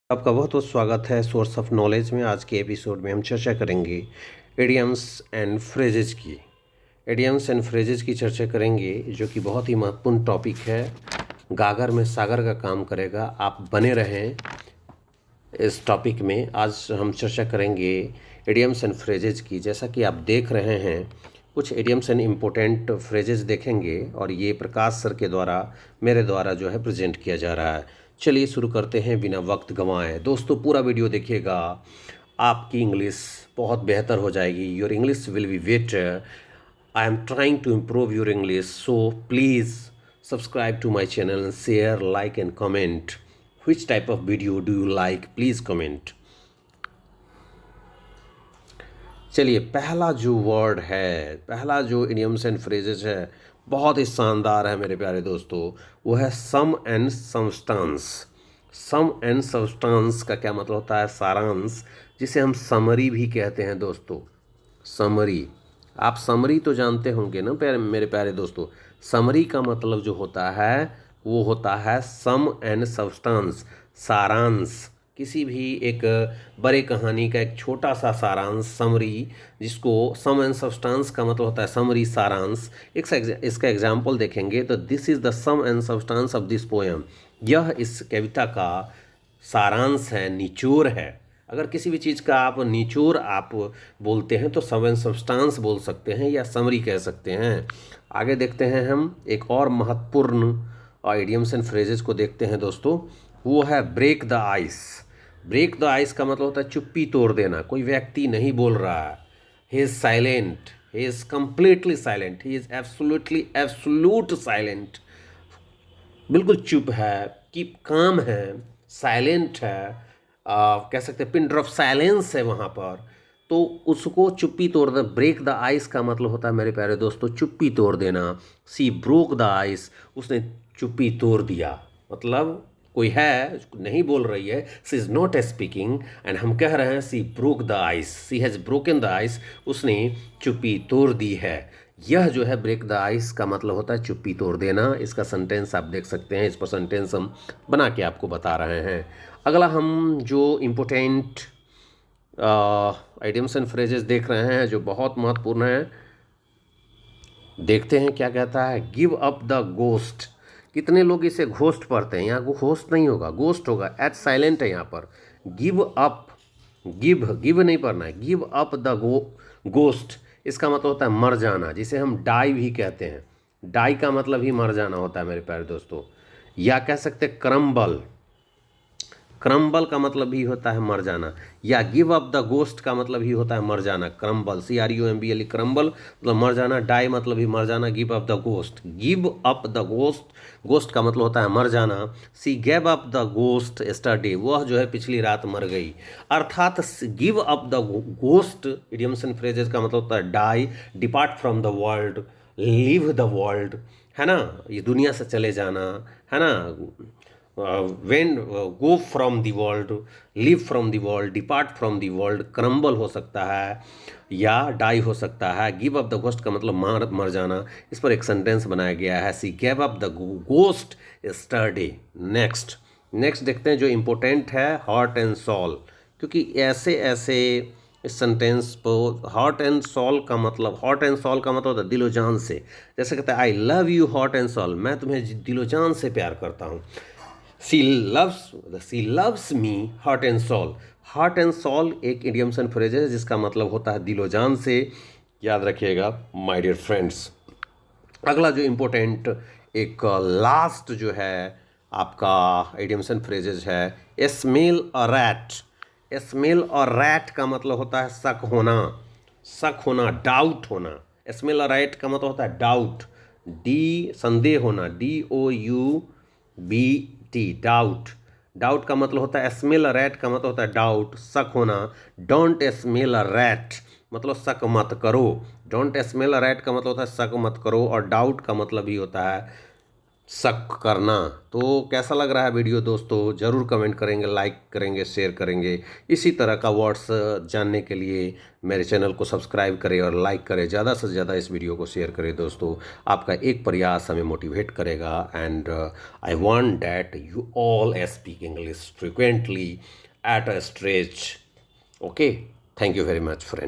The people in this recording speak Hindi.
आपका बहुत बहुत स्वागत है सोर्स ऑफ नॉलेज में। आज के एपिसोड में हम चर्चा करेंगे एडियम्स एंड फ्रेजेस की। एडियम्स एंड फ्रेजेस की चर्चा करेंगे जो कि बहुत ही महत्वपूर्ण टॉपिक है, गागर में सागर का काम करेगा। आप बने रहें इस टॉपिक में। आज हम चर्चा करेंगे एडियम्स एंड फ्रेजेस की। जैसा कि आप देख रहे हैं, कुछ एडियम्स एंड इम्पोर्टेंट फ्रेजेस देखेंगे और ये प्रकाश सर के द्वारा मेरे द्वारा जो है प्रेजेंट किया जा रहा है। चलिए शुरू करते हैं बिना वक्त गंवाए। दोस्तों पूरा वीडियो देखिएगा, आपकी इंग्लिश बहुत बेहतर हो जाएगी। Your English will be better. I am trying to improve your English, so please subscribe to my channel, share, like and comment. Which type of video do you like? Please comment. चलिए, पहला जो वर्ड है, पहला जो इडियम्स एंड फ्रेजेस है, बहुत ही शानदार है मेरे प्यारे दोस्तों। वो है sum and substance. Sum and substance का क्या मतलब होता है? सारांश, जिसे हम समरी भी कहते हैं दोस्तों। समरी, आप समरी तो जानते होंगे ना मेरे प्यारे दोस्तों। समरी का मतलब जो होता है वो होता है सम एंड सबस्टांस, सारांश। किसी भी एक बड़े कहानी का एक छोटा सा सारांश, समरी, जिसको सम एंड सब्सटेंस का मतलब होता है समरी, सारांश। इसका एग्जाम्पल देखेंगे तो this is the sum and substance of this poem. यह इस कविता का सारांश है, निचोड़ है। अगर किसी भी चीज़ का आप निचोड़ आप बोलते हैं तो सम एंड सब्सटेंस बोल सकते हैं या समरी कह सकते हैं। आगे देखते हैं हम एक और महत्वपूर्ण इडियम्स एंड फ्रेजेस को देखते हैं दोस्तों। वो है break the ice. Break the ice का मतलब होता है चुप्पी तोड़ देना। कोई व्यक्ति नहीं बोल रहा है, he is silent, he is completely silent, he is absolutely absolute silent. बिल्कुल चुप है, कीप काम है, साइलेंट है। कह सकते हैं पिन ड्रॉप साइलेंस है वहाँ पर। तो उसको चुप्पी तोड़ देना। ब्रेक द आइस का मतलब होता है मेरे प्यारे दोस्तों चुप्पी तोड़ देना। सी ब्रोक द आइस, उसने चुप्पी तोड़ दिया। मतलब कोई है नहीं बोल रही है, she is not speaking, and हम कह रहे हैं she broke the ice, she has broken the ice, उसने चुप्पी तोड़ दी है। यह जो है ब्रेक द आइस का मतलब होता है चुप्पी तोड़ देना। इसका सेंटेंस आप देख सकते हैं, इस पर सेंटेंस हम बना के आपको बता रहे हैं। अगला हम जो इम्पोर्टेंट आइडियम्स एंड फ्रेजेस देख रहे हैं जो बहुत महत्वपूर्ण है, देखते हैं क्या कहता है। Give up the ghost. कितने लोग इसे घोस्ट पढ़ते हैं? यहाँ घोस्ट नहीं होगा, गोस्ट होगा। एच साइलेंट है यहाँ पर। गिव अप, गिव नहीं पढ़ना है, गिव अप द गोस्ट। इसका मतलब होता है मर जाना, जिसे हम डाई भी कहते हैं। डाई का मतलब ही मर जाना होता है मेरे प्यारे दोस्तों। या कह सकते हैं क्रम्बल। क्रम्बल का मतलब भी होता है मर जाना। या गिव अप द गोस्ट का मतलब ही होता है मर जाना। क्रम्बल, CRUMBL, क्रम्बल मतलब मर जाना। डाई मतलब भी मर जाना। Give up the ghost, give up the ghost, ghost का मतलब होता है मर जाना। She gave up the ghost yesterday, वह जो है पिछली रात मर गई। अर्थात give up the ghost idioms and phrases का मतलब होता है die, depart from the world, leave the world, है ना, ये दुनिया से चले जाना, है ना। When go from the world, live from the world, depart from the world. Crumble हो सकता है या डाई हो सकता है। गिव अप द गोस्ट का मतलब मर जाना। इस पर एक सेंटेंस बनाया गया है, सी gave up the ghost yesterday. Next देखते हैं जो इम्पोर्टेंट है, हार्ट एंड सॉल। क्योंकि ऐसे ऐसे इस सेंटेंस को हार्ट एंड सॉल का मतलब, हार्ट एंड सॉल का मतलब होता है दिलो जान से। जैसे कहते हैं I love you heart and soul, मैं तुम्हें दिलो जान से प्यार करता हूँ। She loves me heart and soul. Heart and soul एक इडियम्स एंड फ्रेज है जिसका मतलब होता है दिलो जान से। याद रखिएगा माय डियर फ्रेंड्स। अगला जो इम्पोर्टेंट एक लास्ट जो है आपका इडियम्स एंड फ्रेजेज है, स्मेल अ रैट। स्मेल और रैट का मतलब होता है शक होना, शक होना, डाउट होना। स्मेल और रैट का मतलब होता है डाउट, डी संदेह होना, DOUBT, डाउट। डाउट का मतलब होता है स्मेल अ रैट का मतलब होता है डाउट, शक होना। डोंट स्मेल अ रैट मतलब शक मत करो। डोंट स्मेल अ रैट का मतलब होता है शक मत करो। और डाउट का मतलब ही होता है शक करना। तो कैसा लग रहा है वीडियो दोस्तों, ज़रूर कमेंट करेंगे, लाइक करेंगे, शेयर करेंगे। इसी तरह का वर्ड्स जानने के लिए मेरे चैनल को सब्सक्राइब करें और लाइक करें, ज़्यादा से ज़्यादा इस वीडियो को शेयर करें दोस्तों। आपका एक प्रयास हमें मोटिवेट करेगा and I want that you all speak English frequently at a stretch. Okay, thank you very much friend.